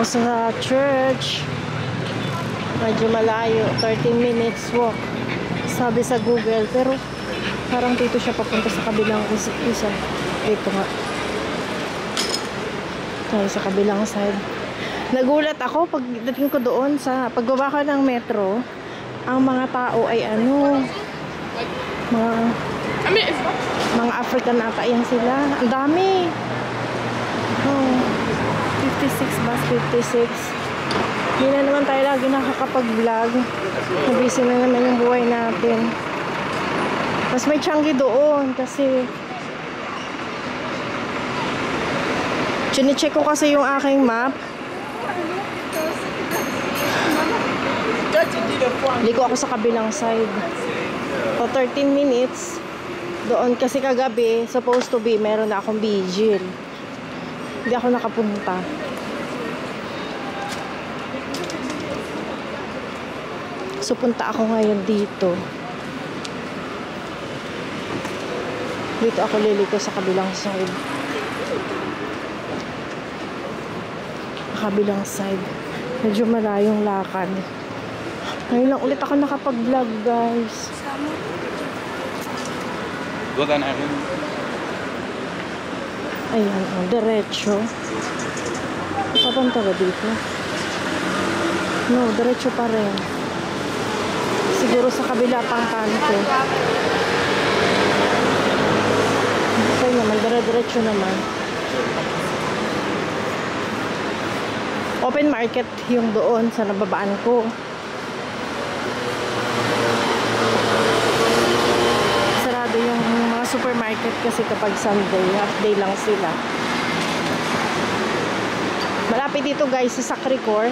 ako sa church. Medyo malayo, 13 minutes walk sabi sa Google, pero parang dito siya papunta sa kabilang isa. Dito nga tayo sa kabilang side. Nagulat ako pagdating ko doon sa pagbaba ko ng metro. Ang mga tao ay mga African ata yan sila. Ang dami. Oh, 56 bus, 56. Hindi na naman tayo lagi nakakapag-vlog. Nabisi na naman yung buhay natin. Mas may Changi doon kasi chine-check ko kasi yung aking map. Liko ako sa kabilang side. So 13 minutes doon kasi kagabi supposed to be meron na akong vigil. Hindi ako nakapunta. So punta ako ngayon dito. Dito ako liliko sa kabilang side. Kabilang side. Medyo malayong lakad. Ngayon lang ulit ako nakapag-vlog, guys. Ayan, oh, diretso. Papunta ba dito? No, diretso pa rin. Siguro sa kabila pang kanto. Okay naman, diretso naman. Open market yung doon sa nababaan ko. Sarado yung mga supermarket kasi kapag Sunday, half day lang sila. Malapit dito guys sa Sacré-Cœur.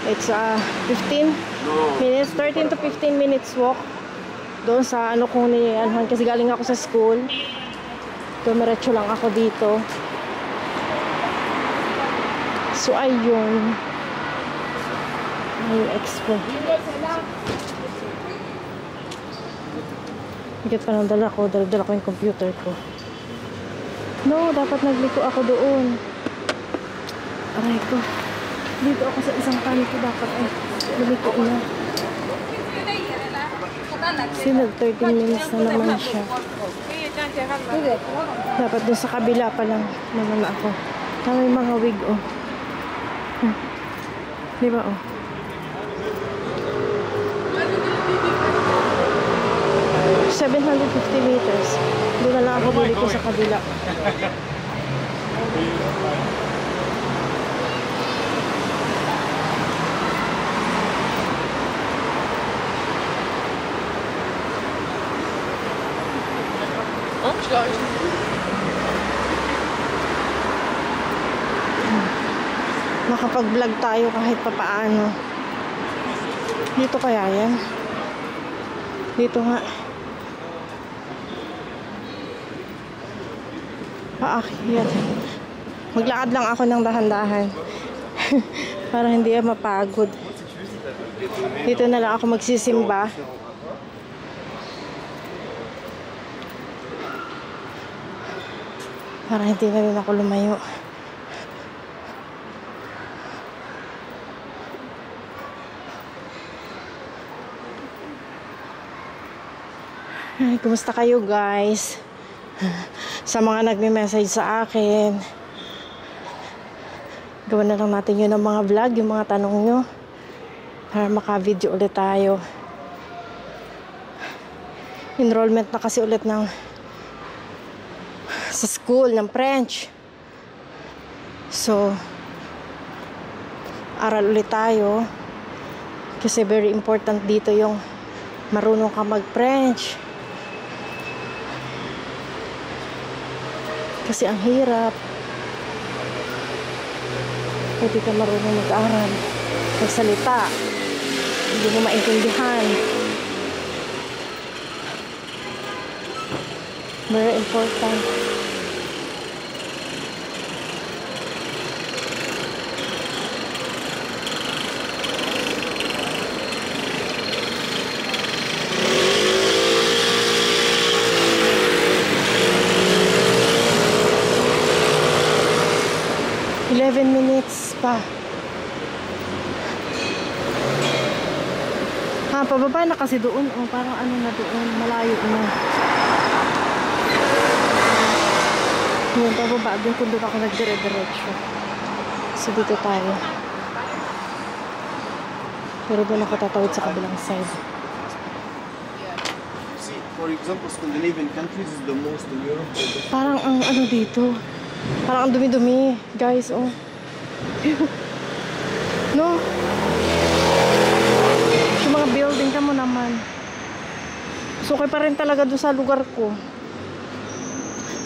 It's 15 minutes, 13 to 15 minutes walk. Doon sa ano kung niyan kasi galing ako sa school. Dumiretso lang ako dito. So, ayun. Ayun, expo. Higit pa ng dala ko. Dala ko yung computer ko. No, dapat nagliko ako doon. Aray ko. Dito ako sa isang kanto. Dapat ay naliko na. Kasi nag-13 minutes na naman siya. Dapat doon sa kabila pa lang naman ako. May mga wig, oh. Diba, oh? $750 meters. Doon na lang ako bili ko sa kabila. Makapag-vlog tayo kahit papaano. Dito kaya yan? Dito nga. Paakyat. Maglakad lang ako ng dahan-dahan. Para hindi mapagod. Dito na lang ako magsisimba. Para hindi na rin ako lumayo. Ay, kumusta kayo guys? Sa mga nagme-message sa akin, gawa na lang natin yun ng mga vlog, yung mga tanong nyo para maka-video ulit tayo. Enrollment na kasi ulit sa school ng French. So aral ulit tayo kasi very important dito yung marunong ka mag-French. Kasi ang hirap. Hindi ka marunong mag-aral. Magsalita. Hindi mo maintindihan. Very important. Minutes pa Pababa na kasi doon. Oh, parang ano na doon. Malayo na. Yun, pababa. Doon kung doon ako nagdire-diretso. So, dito tayo. Pero doon ako tatawid sa kabilang side. See, for example, Scandinavian countries is the most in Europe. Parang ang ano dito. Parang ang dumi-dumi. Guys, oh. No? Yung mga building ka mo naman. So, okay pa rin talaga doon sa lugar ko.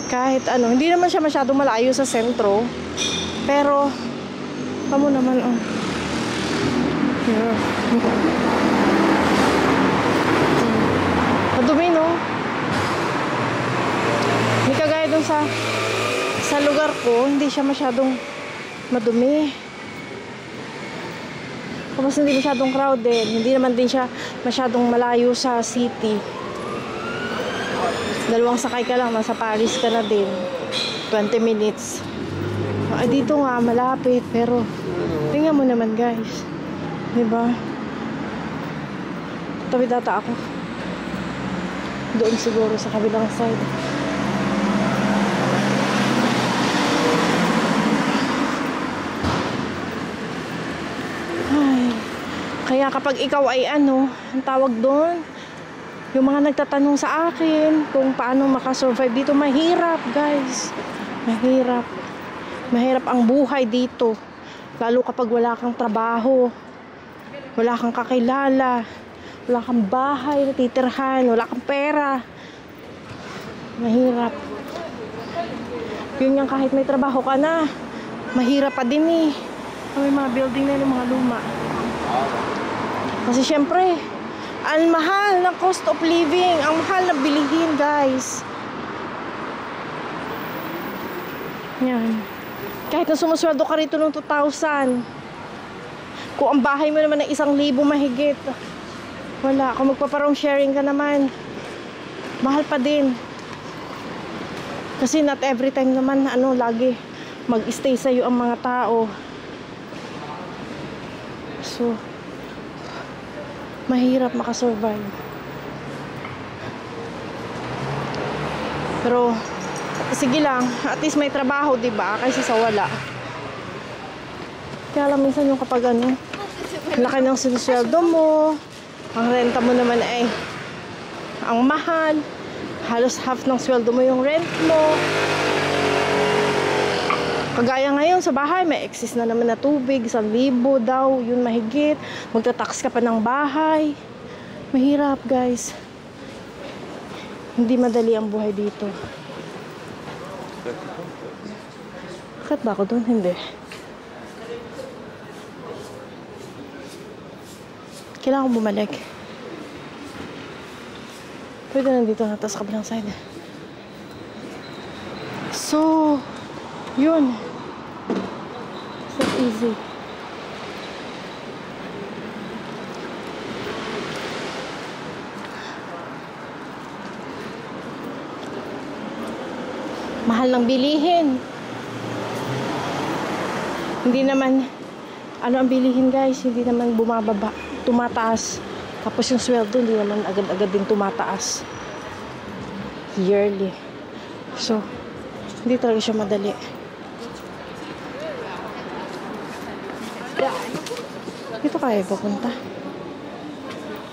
Kahit ano, hindi naman siya masyadong malayo sa sentro. Pero, kamo naman, oh. Yeah. Madumi, no? Hindi kagaya dun sa lugar ko, hindi siya masyadong madumi. Tapos hindi masyadong crowded. Hindi naman din siya masyadong malayo sa city. Dalawang sakay ka lang, nasa Paris ka na din. 20 minutes. Ay, dito nga, malapit. Pero, tingnan mo naman, guys. Diba? Tawid data ako. Doon siguro sa kabilang side. Ay. Kaya kapag ikaw ay ano, ang tawag doon, yung mga nagtatanong sa akin kung paano makasurvive dito, mahirap, guys. Mahirap. Mahirap ang buhay dito. Lalo kapag wala kang trabaho, wala kang kakilala, wala kang bahay na titirhan, wala kang pera. Mahirap. Yun yung kahit may trabaho ka na, mahirap pa din eh. May mga building na yung mga luma. Kasi syempre, ang mahal ng cost of living, ang mahal na bilihin, guys. Yan. Kahit na sumusweldo ka rito ng 2,000, kung ang bahay mo naman ay 1,000 mahigit, wala. Kung magpaparong sharing ka naman, mahal pa din. Kasi not every time naman, ano, lagi mag-stay sa'yo ang mga tao. So, mahirap makasurvive. Pero, sige lang, at least may trabaho, diba? Kaysa sa wala. Kaya lang minsan yung kapag ano, laki ng sinusweldo mo, ang renta mo naman ay ang mahal, halos half ng sweldo mo yung rent mo. Kagaya ngayon sa bahay, may excess na naman na tubig, 1,000 daw, yun mahigit. Magta-tax ka pa ng bahay. Mahirap, guys. Hindi madali ang buhay dito. Bakit ba ako doon? Hindi. Kailangan ko bumalik. Pwede na dito na tapos kabilang side. So, yun. So easy. Mahal ng bilihin. Hindi naman, ano ang bilihin, guys, hindi naman bumababa, tumataas. Tapos yung sweldo, hindi naman agad-agad din tumataas. Yearly. So, hindi talaga siya madali. Dito kaya papunta.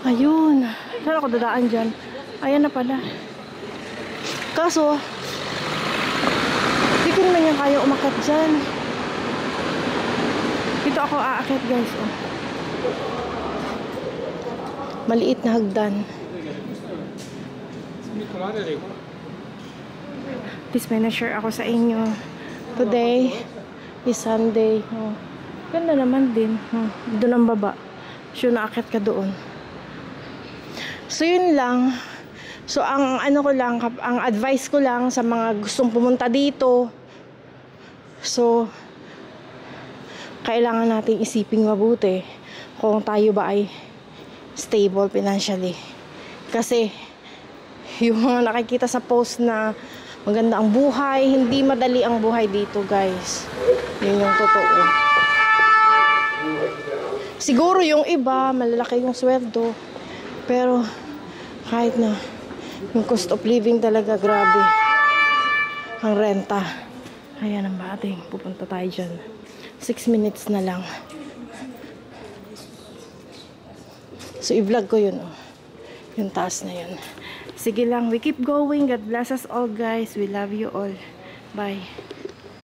Ayun. Saan ako dadaan dyan? Ayan na pala. Kaso, hindi ko naman yan kaya umakyat dyan. Dito ako aakyat, guys. Oh. Maliit na hagdan. At least may na-share ako sa inyo. Today is Sunday. Oh. Ganda naman din. Oh. Doon ang baba. So, naakyat ka doon. So, yun lang. So, ang ano ko lang, ang advice ko lang sa mga gustong pumunta dito. So, kailangan natin isiping mabuti kung tayo ba ay stable financially. Kasi, yung mga nakikita sa post na maganda ang buhay, hindi madali ang buhay dito, guys. Yun yung totoo. Siguro yung iba, malalaki yung sweldo. Pero, kahit na, yung cost of living talaga grabe. Ang renta. Ayan ang bating. Pupunta tayo dyan. 6 minutes na lang. So, i-vlog ko yun. Oh. Yung taas na yun. Sige lang. We keep going. God bless us all, guys. We love you all. Bye.